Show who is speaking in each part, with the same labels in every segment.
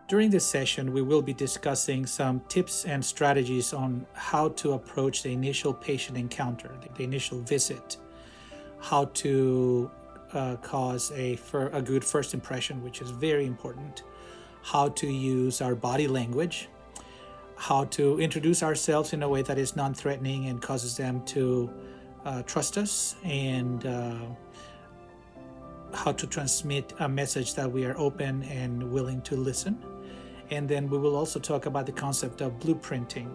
Speaker 1: During this session, we will be discussing some tips and strategies on how to approach the initial patient encounter, the initial visit, how to cause a good first impression, which is very important, how to use our body language, how to introduce ourselves in a way that is non-threatening and causes them to trust us, and how to transmit a message that we are open and willing to listen. And then we will also talk about the concept of blueprinting.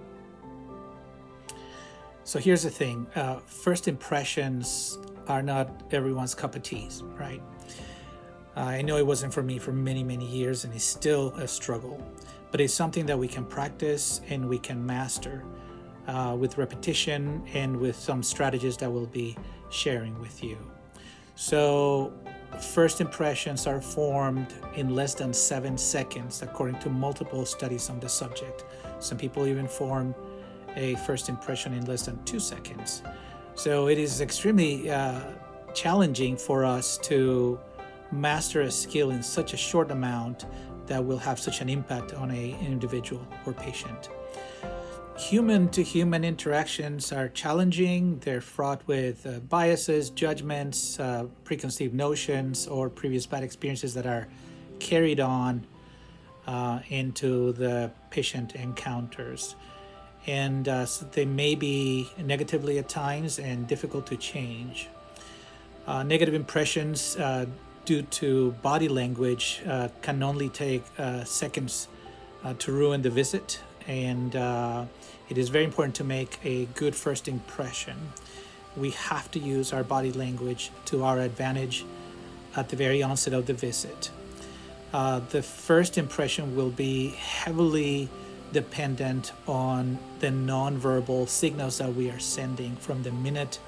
Speaker 1: So here's the thing. First impressions are not everyone's cup of tea, right? I know it wasn't for me for many, many years, and it's still a struggle. But it's something that we can practice and we can master with repetition and with some strategies that we'll be sharing with you. So first impressions are formed in less than 7 seconds, according to multiple studies on the subject. Some people even form a first impression in less than 2 seconds. So it is extremely challenging for us to master a skill in such a short amount that will have such an impact on an individual or patient. Human-to-human interactions are challenging. They're fraught with biases, judgments, preconceived notions, or previous bad experiences that are carried on into the patient encounters. And so they may be negatively at times and difficult to change. Negative impressions due to body language can only take seconds to ruin the visit. And it is very important to make a good first impression. We have to use our body language to our advantage at the very onset of the visit. The first impression will be heavily dependent on the nonverbal signals that we are sending from the minute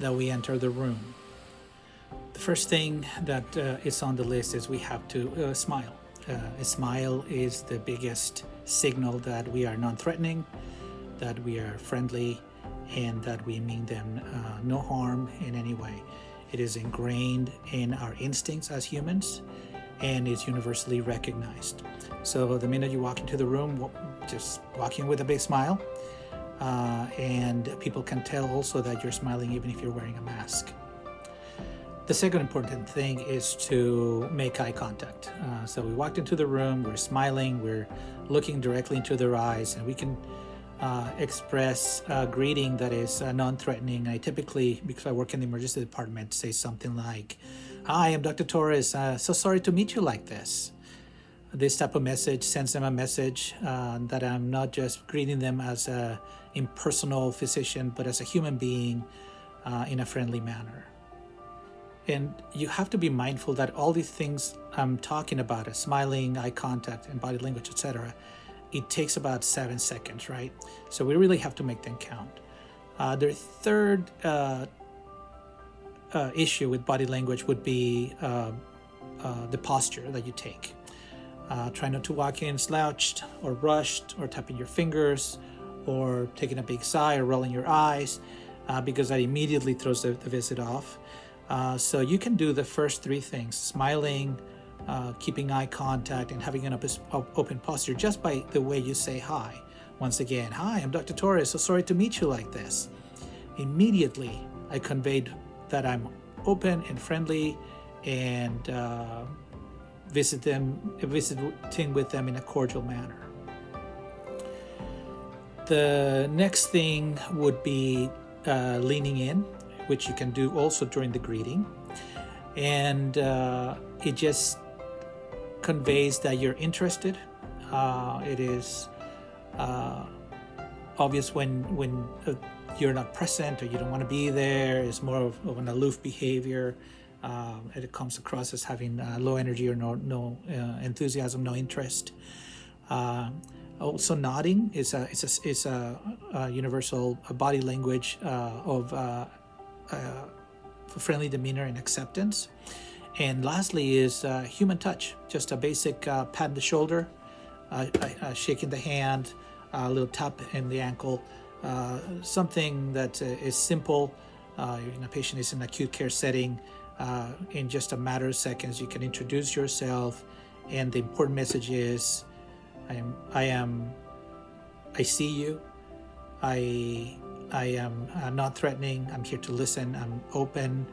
Speaker 1: that we enter the room. The first thing that is on the list is we have to smile. A smile is the biggest signal that we are non-threatening, that we are friendly, and that we mean them no harm in any way. It is ingrained in our instincts as humans, and is universally recognized. So the minute you walk into the room, just walk in with a big smile, and people can tell also that you're smiling even if you're wearing a mask. The second important thing is to make eye contact. So we walked into the room, we're smiling, we're looking directly into their eyes, and we can express a greeting that is non-threatening. I typically, because I work in the emergency department, say something like, "Hi, I'm Dr. Torres. So sorry to meet you like this." This type of message sends them a message that I'm not just greeting them as an impersonal physician, but as a human being in a friendly manner. And you have to be mindful that all these things I'm talking about, smiling, eye contact, and body language, etc., it takes about 7 seconds, right? So we really have to make them count. The third issue with body language would be the posture that you take. Try not to walk in slouched or rushed or tapping your fingers or taking a big sigh or rolling your eyes because that immediately throws the visit off. So you can do the first 3 things: smiling, keeping eye contact, and having an open posture just by the way you say hi. Once again, "Hi, I'm Dr. Torres. So sorry to meet you like this." Immediately, I conveyed that I'm open and friendly and visiting with them in a cordial manner. The next thing would be leaning in, which you can do also during the greeting. And it just conveys that you're interested. It is obvious when you're not present or you don't want to be there. It's more of an aloof behavior. It comes across as having low energy or no enthusiasm, no interest. Also, nodding is a universal body language of friendly demeanor and acceptance. And lastly is human touch, just a basic pat on the shoulder, shaking the hand, a little tap in the ankle, something that is simple. A patient is in an acute care setting. In just a matter of seconds, you can introduce yourself, and the important message is I see you. I am not threatening. I'm here to listen. I'm open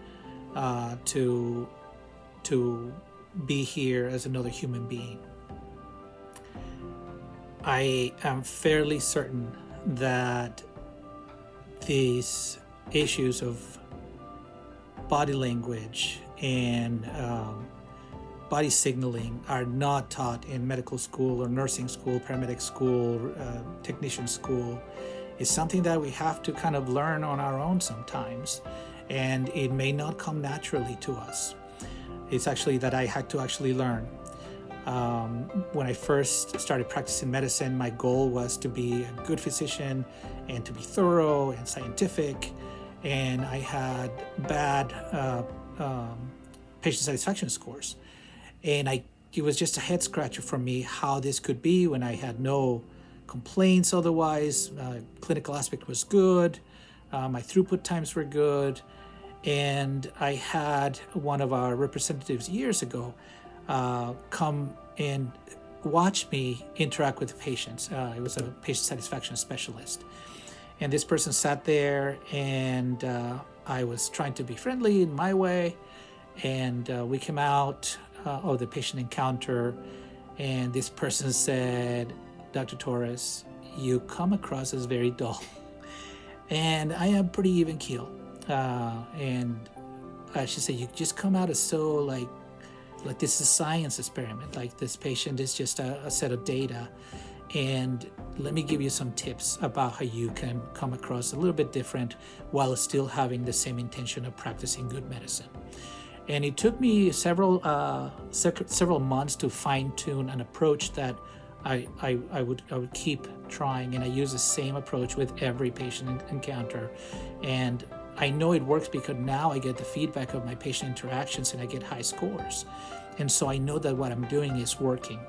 Speaker 1: to be here as another human being. I am fairly certain that these issues of body language and body signaling are not taught in medical school or nursing school, paramedic school, technician school. It's something that we have to kind of learn on our own sometimes, and it may not come naturally to us. It's actually that I had to actually learn. When I first started practicing medicine, my goal was to be a good physician and to be thorough and scientific, and I had bad patient satisfaction scores. And it was just a head scratcher for me how this could be when I had no complaints otherwise. Clinical aspect was good, my throughput times were good, and I had one of our representatives years ago come and watch me interact with patients. It was a patient satisfaction specialist. And this person sat there, and I was trying to be friendly in my way. And we came out of the patient encounter, and this person said, "Dr. Torres, you come across as very dull." And I am pretty even keel. And she said, "You just come out as so like this is a science experiment. Like this patient is just a set of data. And let me give you some tips about how you can come across a little bit different while still having the same intention of practicing good medicine." And it took me several months to fine-tune an approach that I would keep trying, and I use the same approach with every patient encounter. And I know it works because now I get the feedback of my patient interactions and I get high scores. And so I know that what I'm doing is working.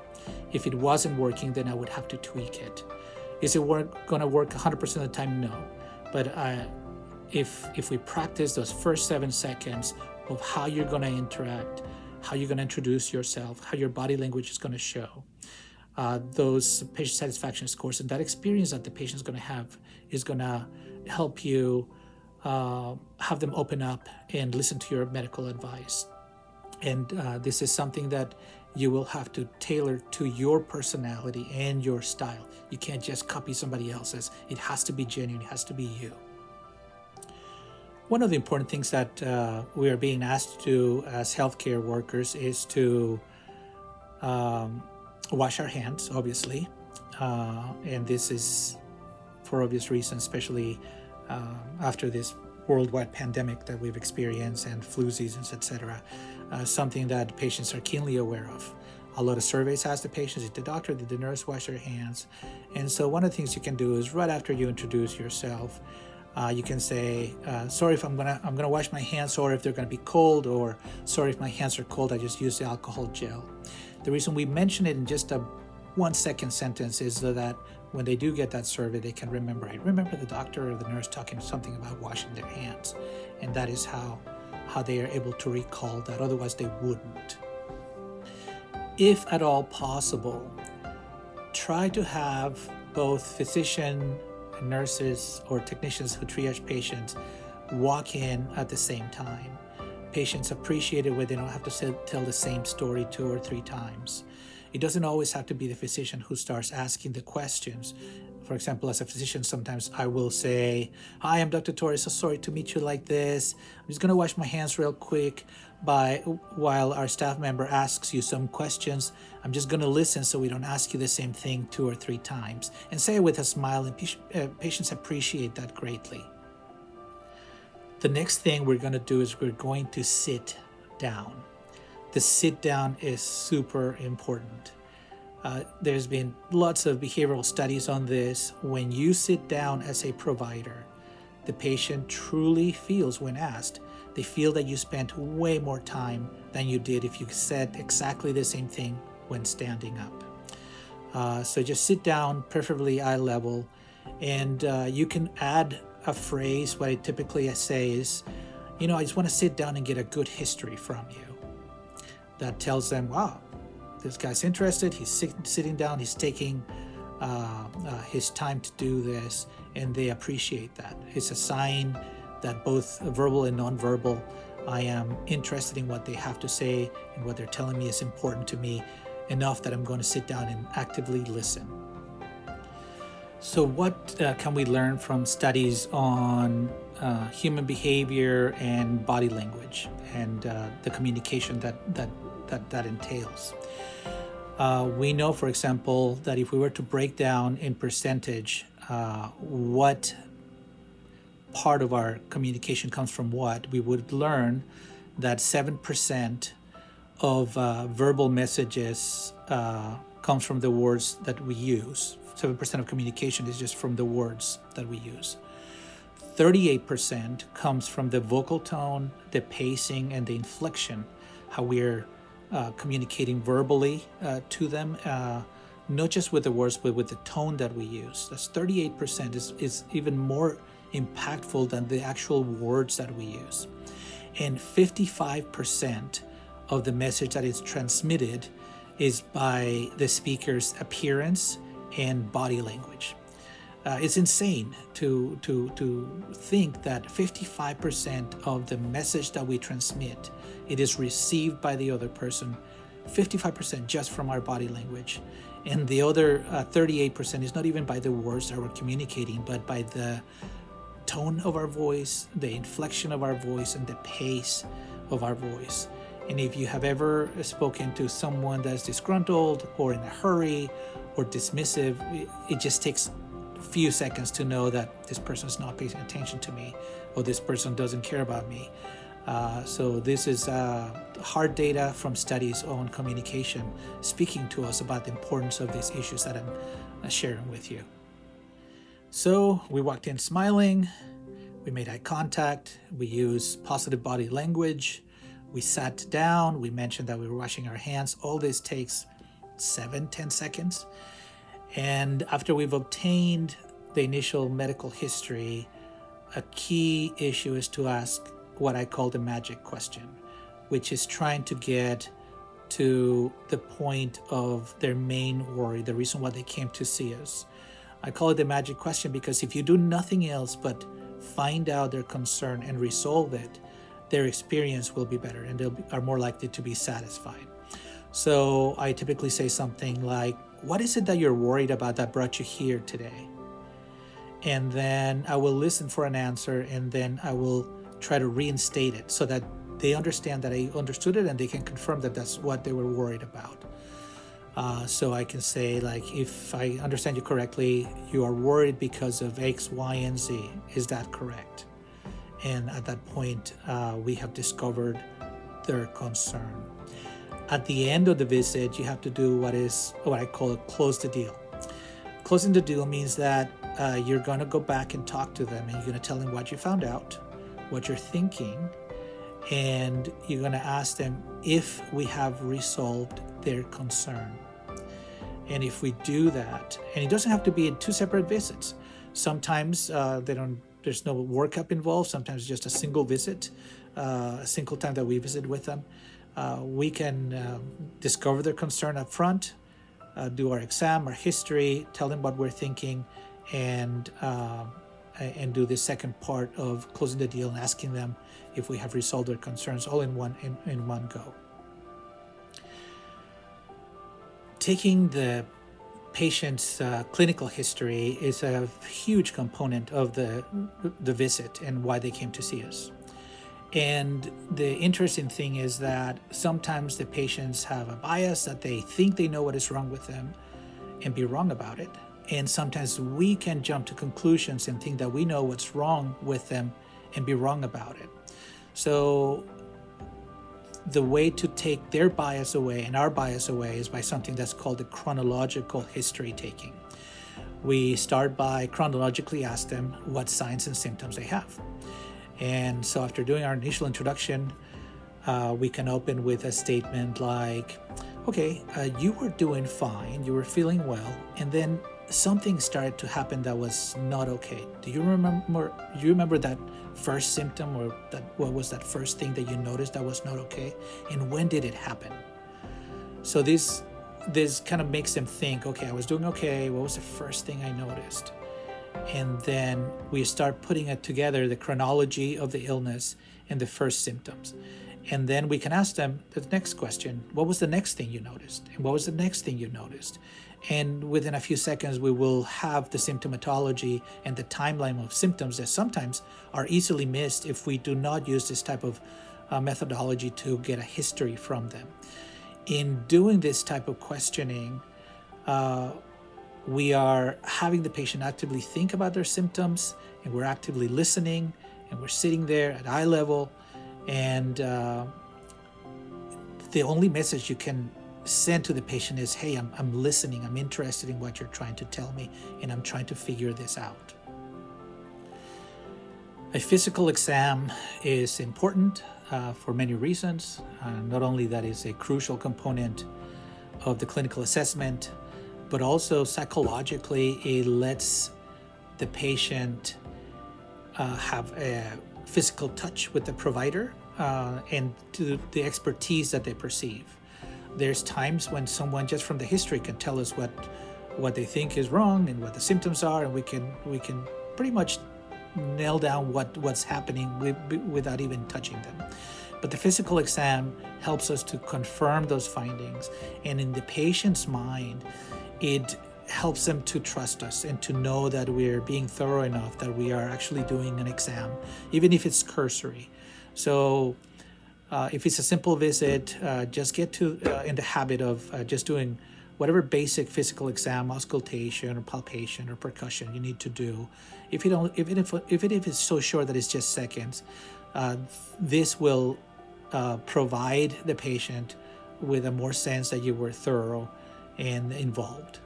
Speaker 1: If it wasn't working, then I would have to tweak it. Is it going to work 100% of the time? No. But if we practice those first 7 seconds of how you're going to interact, how you're going to introduce yourself, how your body language is going to show, those patient satisfaction scores and that experience that the patient is going to have is going to help you have them open up and listen to your medical advice. And this is something that you will have to tailor to your personality and your style. You can't just copy somebody else's. It has to be genuine. It has to be you. One of the important things that we are being asked to do as healthcare workers is to wash our hands, obviously. And this is for obvious reasons, especially after this worldwide pandemic that we've experienced and flu seasons, etc. Something that patients are keenly aware of. A lot of surveys ask the patients, did the doctor, did the nurse wash their hands? And so one of the things you can do is right after you introduce yourself, you can say, sorry if I'm gonna wash my hands, or if they're gonna be cold, or sorry if my hands are cold, I just used the alcohol gel. The reason we mention it in just a 1-second sentence is so that when they do get that survey, they can remember, I remember the doctor or the nurse talking something about washing their hands. And that is how they are able to recall that, otherwise they wouldn't. If at all possible, try to have both physician, nurses, or technicians who triage patients walk in at the same time. Patients appreciate it when they don't have to tell the same story 2 or 3 times. It doesn't always have to be the physician who starts asking the questions. For example, as a physician, sometimes I will say, "Hi, I'm Dr. Torres, so sorry to meet you like this. I'm just gonna wash my hands real quick while our staff member asks you some questions. I'm just gonna listen so we don't ask you the same thing 2 or 3 times." And say it with a smile, and patients appreciate that greatly. The next thing we're gonna do is we're going to sit down. The sit down is super important. There's been lots of behavioral studies on this. When you sit down as a provider, the patient truly feels, when asked, they feel that you spent way more time than you did if you said exactly the same thing when standing up. So just sit down, preferably eye level, and you can add a phrase. What I typically say is, I just want to sit down and get a good history from you. That tells them, wow, this guy's interested. He's sitting down. He's taking his time to do this, and they appreciate that. It's a sign that both verbal and nonverbal, I am interested in what they have to say, and what they're telling me is important to me enough that I'm going to sit down and actively listen. So what can we learn from studies on human behavior and body language and the communication that entails? We know, for example, that if we were to break down in percentage what part of our communication comes from what, we would learn that 7% of verbal messages comes from the words that we use. 7% of communication is just from the words that we use. 38% comes from the vocal tone, the pacing, and the inflection, how we're communicating verbally to them, not just with the words, but with the tone that we use. That's 38% is even more impactful than the actual words that we use. And 55% of the message that is transmitted is by the speaker's appearance and body language. It's insane to think that 55% of the message that we transmit, it is received by the other person, 55% just from our body language. And the other 38% is not even by the words that we're communicating, but by the tone of our voice, the inflection of our voice, and the pace of our voice. And if you have ever spoken to someone that's disgruntled or in a hurry or dismissive, it just takes a few seconds to know that this person is not paying attention to me, or this person doesn't care about me. So this is hard data from studies on communication speaking to us about the importance of these issues that I'm sharing with you. So we walked in smiling, we made eye contact, we used positive body language, we sat down, we mentioned that we were washing our hands. All this takes 7-10 seconds. And after we've obtained the initial medical history, a key issue is to ask what I call the magic question, which is trying to get to the point of their main worry, the reason why they came to see us. I call it the magic question because if you do nothing else but find out their concern and resolve it, their experience will be better and they are more likely to be satisfied. So I typically say something like, what is it that you're worried about that brought you here today? And then I will listen for an answer, and then I will try to reinstate it so that they understand that I understood it and they can confirm that that's what they were worried about. So I can say, like, if I understand you correctly, you are worried because of X, Y, and Z. Is that correct? And at that point, we have discovered their concern. At the end of the visit, you have to do what I call close the deal. Closing the deal means that you're going to go back and talk to them, and you're going to tell them what you found out, what you're thinking, and you're going to ask them if we have resolved their concern. And if we do that, and it doesn't have to be in two separate visits. Sometimes there's no workup involved. Sometimes just a single visit, a single time that we visit with them. We can discover their concern up front, do our exam, our history, tell them what we're thinking, and do the second part of closing the deal and asking them if we have resolved their concerns, all in one go. Taking the patient's clinical history is a huge component of the visit and why they came to see us. And the interesting thing is that sometimes the patients have a bias that they think they know what is wrong with them and be wrong about it. And sometimes we can jump to conclusions and think that we know what's wrong with them and be wrong about it. So the way to take their bias away and our bias away is by something that's called the chronological history taking. We start by chronologically ask them what signs and symptoms they have. And so after doing our initial introduction, we can open with a statement like, okay, you were doing fine, you were feeling well, and then something started to happen that was not okay. Do you remember that first symptom, or what was that first thing that you noticed that was not okay? And when did it happen? So this this kind of makes them think, okay, I was doing okay. What was the first thing I noticed? And then we start putting it together, the chronology of the illness and the first symptoms. And then we can ask them the next question: what was the next thing you noticed? And what was the next thing you noticed? And within a few seconds, we will have the symptomatology and the timeline of symptoms that sometimes are easily missed if we do not use this type of methodology to get a history from them. In doing this type of questioning, we are having the patient actively think about their symptoms, and we're actively listening, and we're sitting there at eye level. And the only message you can send to the patient is, hey, I'm listening, I'm interested in what you're trying to tell me, and I'm trying to figure this out. A physical exam is important for many reasons. Not only that is a crucial component of the clinical assessment, but also psychologically it lets the patient have a physical touch with the provider and to the expertise that they perceive. There's times when someone just from the history can tell us what they think is wrong and what the symptoms are, and we can pretty much nail down what's happening without even touching them. But the physical exam helps us to confirm those findings, and in the patient's mind, it helps them to trust us and to know that we're being thorough enough, that we are actually doing an exam, even if it's cursory. So if it's a simple visit, just get in the habit of just doing whatever basic physical exam, auscultation or palpation or percussion you need to do. Even if it's so short that it's just seconds, this will provide the patient with a more sense that you were thorough and involved.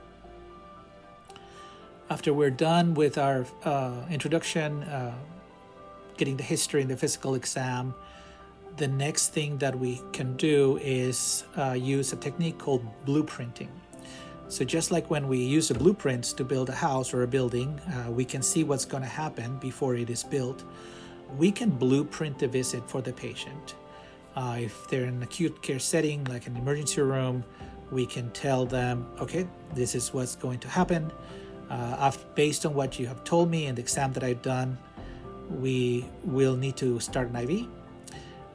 Speaker 1: After we're done with our introduction, getting the history and the physical exam, the next thing that we can do is use a technique called blueprinting. So just like when we use the blueprints to build a house or a building, we can see what's going to happen before it is built. We can blueprint the visit for the patient. If they're in an acute care setting, like an emergency room, we can tell them, okay, this is what's going to happen. Based on what you have told me and the exam that I've done, we will need to start an IV.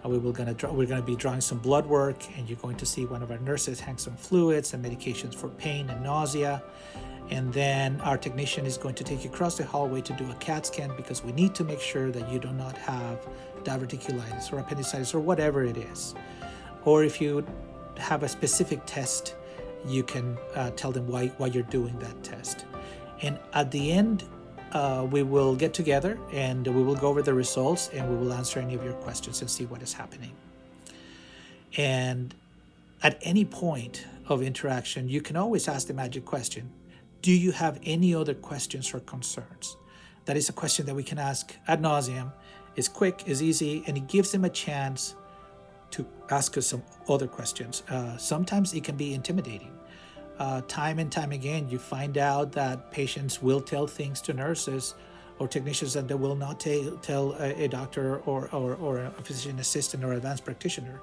Speaker 1: We're going to be drawing some blood work, and you're going to see one of our nurses hang some fluids and medications for pain and nausea. And then our technician is going to take you across the hallway to do a CAT scan, because we need to make sure that you do not have diverticulitis or appendicitis or whatever it is. Or if you have a specific test, you can tell them why you're doing that test. And at the end, we will get together and we will go over the results, and we will answer any of your questions and see what is happening. And at any point of interaction, you can always ask the magic question: do you have any other questions or concerns? That is a question that we can ask ad nauseum. It's quick, it's easy, and it gives them a chance to ask us some other questions. Sometimes it can be intimidating. Time and time again, you find out that patients will tell things to nurses or technicians that they will not tell a doctor or a physician assistant or advanced practitioner.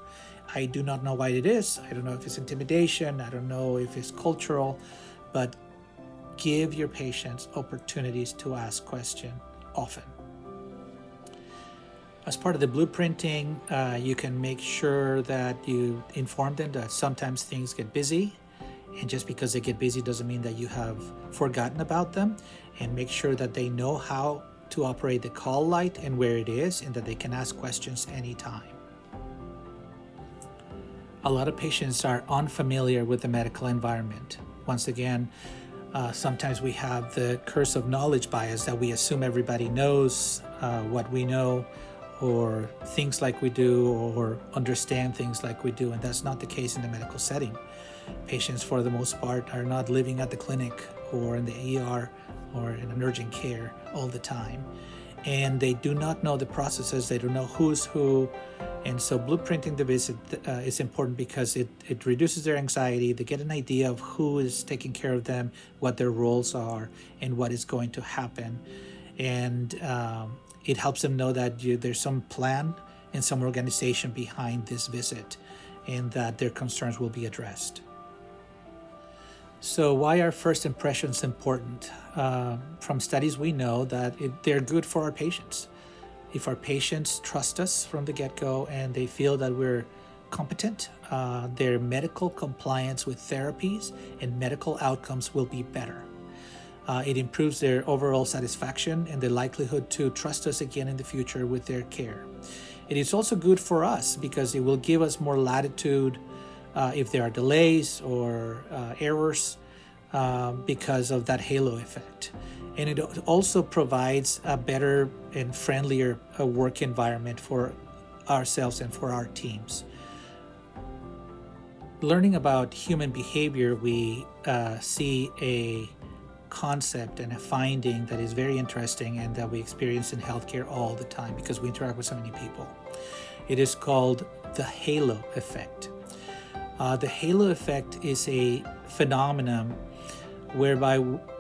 Speaker 1: I do not know why it is. I don't know if it's intimidation. I don't know if it's cultural, but give your patients opportunities to ask questions often. As part of the blueprinting, you can make sure that you inform them that sometimes things get busy. And just because they get busy doesn't mean that you have forgotten about them, and make sure that they know how to operate the call light and where it is, and that they can ask questions anytime. A lot of patients are unfamiliar with the medical environment. Once again, sometimes we have the curse of knowledge bias, that we assume everybody knows what we know, or thinks like we do, or understand things like we do, and that's not the case in the medical setting. Patients, for the most part, are not living at the clinic or in the ER or in an urgent care all the time, and they do not know the processes. They don't know who's who, and so blueprinting the visit is important because it reduces their anxiety. They get an idea of who is taking care of them, what their roles are, and what is going to happen, and it helps them know that there's some plan and some organization behind this visit, and that their concerns will be addressed. So, why are first impressions important? From studies, we know that they're good for our patients. If our patients trust us from the get go and they feel that we're competent, their medical compliance with therapies and medical outcomes will be better. It improves their overall satisfaction and the likelihood to trust us again in the future with their care. It is also good for us because it will give us more latitude if there are delays or errors because of that halo effect. And it also provides a better and friendlier work environment for ourselves and for our teams. Learning about human behavior, we see a concept and a finding that is very interesting and that we experience in healthcare all the time because we interact with so many people. It is called the halo effect. The halo effect is a phenomenon whereby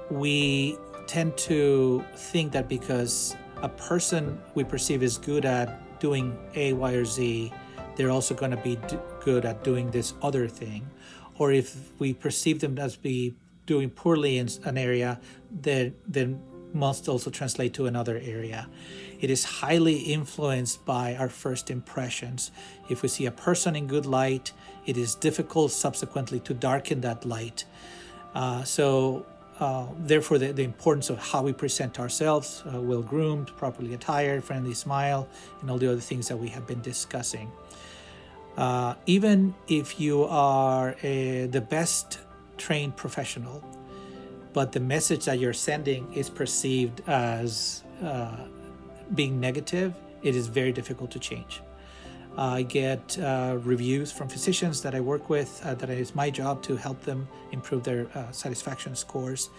Speaker 1: we tend to think that because a person we perceive is good at doing A, Y, or Z, they're also going to be good at doing this other thing. Or if we perceive them as be doing poorly in an area, then must also translate to another area. It is highly influenced by our first impressions. If we see a person in good light, it is difficult subsequently to darken that light. Therefore, the importance of how we present ourselves, well-groomed, properly attired, friendly smile, and all the other things that we have been discussing. Even if you are the best trained professional, but the message that you're sending is perceived as being negative, it is very difficult to change. I get reviews from physicians that I work with, that it is my job to help them improve their satisfaction scores.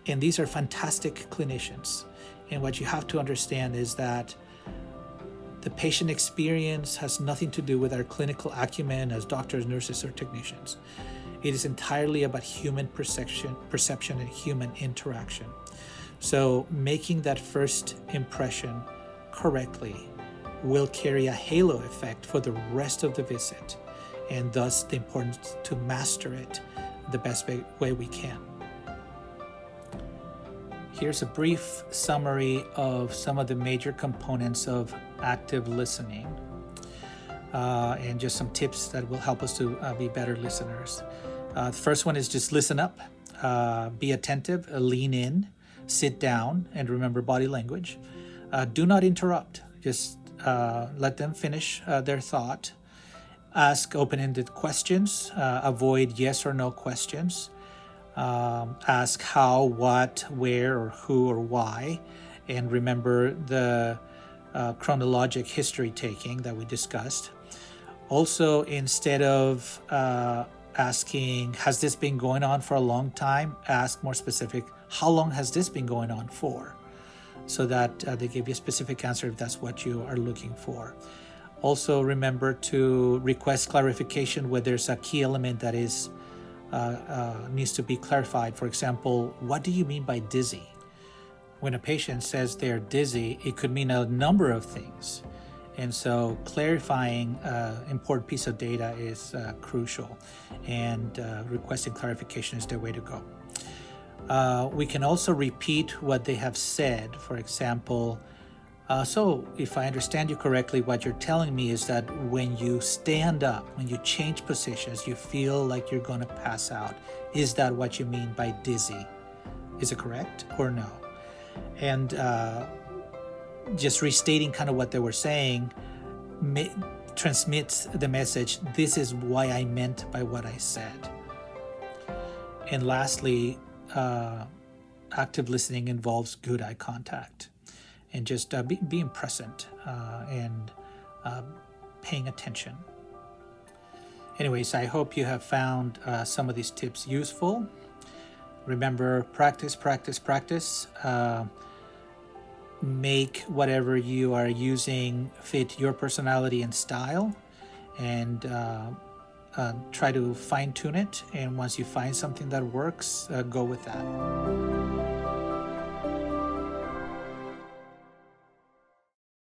Speaker 1: And these are fantastic clinicians. And what you have to understand is that the patient experience has nothing to do with our clinical acumen as doctors, nurses, or technicians. It is entirely about human perception and human interaction. So making that first impression correctly will carry a halo effect for the rest of the visit, and thus the importance to master it the best way we can. Here's a brief summary of some of the major components of active listening, and just some tips that will help us to be better listeners. The first one is just listen up, be attentive, lean in, sit down, and remember body language. Do not interrupt, just let them finish their thought. Ask open-ended questions, avoid yes or no questions. Ask how, what, where, or who, or why, and remember the chronologic history taking that we discussed. Also, instead of asking, has this been going on for a long time, ask more specific, how long has this been going on for? So that they give you a specific answer if that's what you are looking for. Also, remember to request clarification where there's a key element that is needs to be clarified. For example, what do you mean by dizzy? When a patient says they're dizzy, it could mean a number of things. And so clarifying important piece of data is crucial, and requesting clarification is the way to go. We can also repeat what they have said. For example, so if I understand you correctly, what you're telling me is that when you stand up, when you change positions, you feel like you're going to pass out. Is that what you mean by dizzy? Is it correct or no? And just restating kind of what they were saying transmits the message, this is why I meant by what I said. And lastly, active listening involves good eye contact and just being present and paying attention. Anyways, I hope you have found some of these tips useful. Remember, practice, practice, practice. Make whatever you are using fit your personality and style, and try to fine-tune it. And once you find something that works, go with that.